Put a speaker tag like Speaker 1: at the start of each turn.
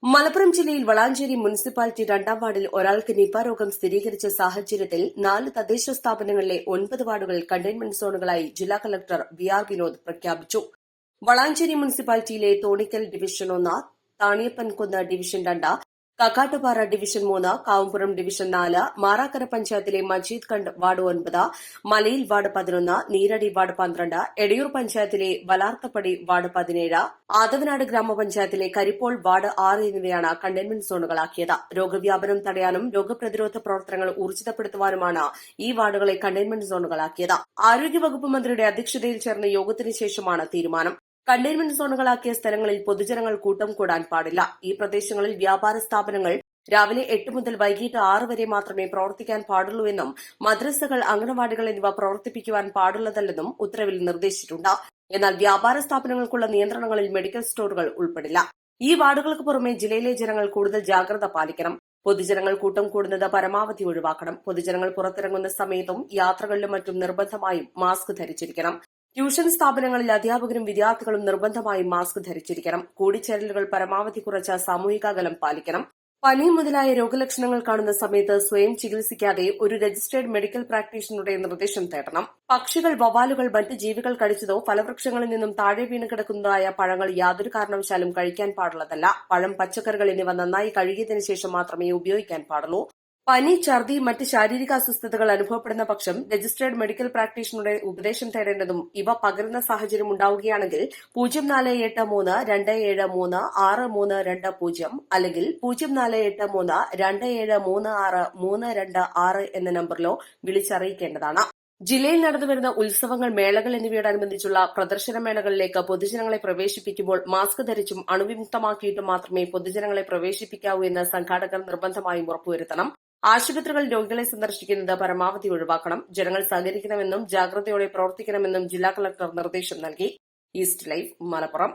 Speaker 1: മലപ്പുറം ജില്ലയിൽ വളാഞ്ചേരി മുനിസിപ്പാലിറ്റി 2-ാം വാർഡിൽ ഒരാൾക്ക് നിപ രോഗം സ്ഥിരീകരിച്ച സാഹചര്യത്തിൽ 4 തദ്ദേശ സ്ഥാപനങ്ങളിലെ 9 വാർഡുകൾ കണ്ടെയ്ൻമെന്റ് സോണുകളായി ജില്ലാ കളക്ടർ വി.ആർ. വിനോദ് പ്രഖ്യാപിച്ചു. വളാഞ്ചേരി മുനിസിപ്പാലിറ്റിയിലെ Thonikkal division 1, Thaniyappankunnu division 2, Kakkattupara division 3, Kavumpuram division 4, Marakkara പഞ്ചായത്തിലെ മജീദ് ഖണ്ഡ് വാർഡ് 9, മലയിൽ വാർഡ് 11, നീരടി വാർഡ് 12, എടയൂർ പഞ്ചായത്തിലെ വലാർത്തപ്പടി വാർഡ് 17, ആദവനാട് ഗ്രാമപഞ്ചായത്തിലെ കരിപ്പോൾ വാർഡ് 6 എന്നിവയാണ് കണ്ടെയ്ൻമെന്റ് സോണുകളാക്കിയത്. രോഗവ്യാപനം തടയാനും രോഗപ്രതിരോധ പ്രവർത്തനങ്ങൾ ഊർജിതപ്പെടുത്തുവാനുമാണ് ഈ വാർഡുകളെ കണ്ടെയ്ൻമെന്റ് സോണുകളാക്കിയത്. ആരോഗ്യവകുപ്പ് മന്ത്രിയുടെ അധ്യക്ഷതയിൽ ചേർന്ന യോഗത്തിന് ശേഷമാണ് തീരുമാനം. കണ്ടെയ്ൻമെന്റ് സോണുകളാക്കിയ സ്ഥലങ്ങളിൽ പൊതുജനങ്ങൾ കൂട്ടം കൂടാൻ പാടില്ല. ഈ പ്രദേശങ്ങളിൽ വ്യാപാര സ്ഥാപനങ്ങൾ രാവിലെ 8 മുതൽ വൈകിട്ട് 6 വരെ മാത്രമേ പ്രവർത്തിക്കാൻ പാടുള്ളൂവെന്നും മദ്രസകൾ, അംഗനവാടികൾ എന്നിവ പ്രവർത്തിപ്പിക്കുവാൻ പാടുള്ളതല്ലെന്നും ഉത്തരവിൽ നിർദ്ദേശിച്ചിട്ടുണ്ട്. എന്നാൽ വ്യാപാര സ്ഥാപനങ്ങൾക്കുള്ള നിയന്ത്രണങ്ങളിൽ മെഡിക്കൽ സ്റ്റോറുകൾ ഉൾപ്പെടില്ല. ഈ വാർഡുകൾക്ക് പുറമെ ജില്ലയിലെ ജനങ്ങൾ കൂടുതൽ ജാഗ്രത പാലിക്കണം. പൊതുജനങ്ങൾ കൂട്ടം കൂടുന്നത് പരമാവധി ഒഴിവാക്കണം. പൊതുജനങ്ങൾ പുറത്തിറങ്ങുന്ന സമയത്തും യാത്രകളിലും മറ്റും നിർബന്ധമായും മാസ്ക് ധരിച്ചിരിക്കണം. ട്യൂഷൻ സ്ഥാപനങ്ങളിൽ അധ്യാപകരും വിദ്യാർത്ഥികളും നിർബന്ധമായും മാസ്ക് ധരിച്ചിരിക്കണം. കൂടിച്ചേരലുകൾ പരമാവധി കുറച്ച് സാമൂഹിക അകലം പാലിക്കണം. പനി മുതലായ രോഗലക്ഷണങ്ങൾ കാണുന്ന സമയത്ത് സ്വയം ചികിത്സിക്കാതെ ഒരു രജിസ്ട്രേഡ് മെഡിക്കൽ പ്രാക്ടീഷണറുടെ നിർദ്ദേശം തേടണം. പക്ഷികൾ, വവ്വാലുകൾ, മറ്റ് ജീവികൾ കടിച്ചതോ ഫലവൃക്ഷങ്ങളിൽ നിന്നും താഴെ വീണ് കിടക്കുന്നതായ പഴങ്ങൾ യാതൊരു കാരണവശാലും കഴിക്കാൻ പാടുള്ളതല്ല. പഴം, പച്ചക്കറികൾ എന്നിവ നന്നായി കഴുകിയതിനു ശേഷം മാത്രമേ ഉപയോഗിക്കാൻ പാടുള്ളൂ. പനി, ഛർദി, മറ്റ് ശാരീരിക അസ്വസ്ഥതകൾ അനുഭവപ്പെടുന്ന പക്ഷം രജിസ്ട്രേഡ് മെഡിക്കൽ പ്രാക്ടീഷണറുടെ ഉപദേശം തേടേണ്ടതും ഇവ പകരുന്ന സാഹചര്യം ഉണ്ടാവുകയാണെങ്കിൽ 0483-273-6320 അല്ലെങ്കിൽ 0483-2736-326 എന്ന നമ്പറിലോ വിളിച്ചറിയിക്കേണ്ടതാണ്. ജില്ലയിൽ നടന്നുവരുന്ന ഉത്സവങ്ങൾ, മേളകൾ എന്നിവയോടനുബന്ധിച്ചുള്ള പ്രദർശനമേളകളിലേക്ക് പൊതുജനങ്ങളെ പ്രവേശിപ്പിക്കുമ്പോൾ മാസ്ക് ധരിച്ചും അണുവിമുക്തമാക്കിയിട്ടും മാത്രമേ പൊതുജനങ്ങളെ പ്രവേശിപ്പിക്കാവൂ എന്ന് സംഘാടകർ നിർബന്ധമായും ഉറപ്പുവരുത്തണം. ആശുപത്രികൾ രോഗികളെ സന്ദർശിക്കുന്നത് പരമാവധി ഒഴിവാക്കണം. ജനങ്ങൾ സഹകരിക്കണമെന്നും ജാഗ്രതയോടെ പ്രവർത്തിക്കണമെന്നും ജില്ലാ കളക്ടർ നിർദ്ദേശം നൽകി. East live, Malappuram.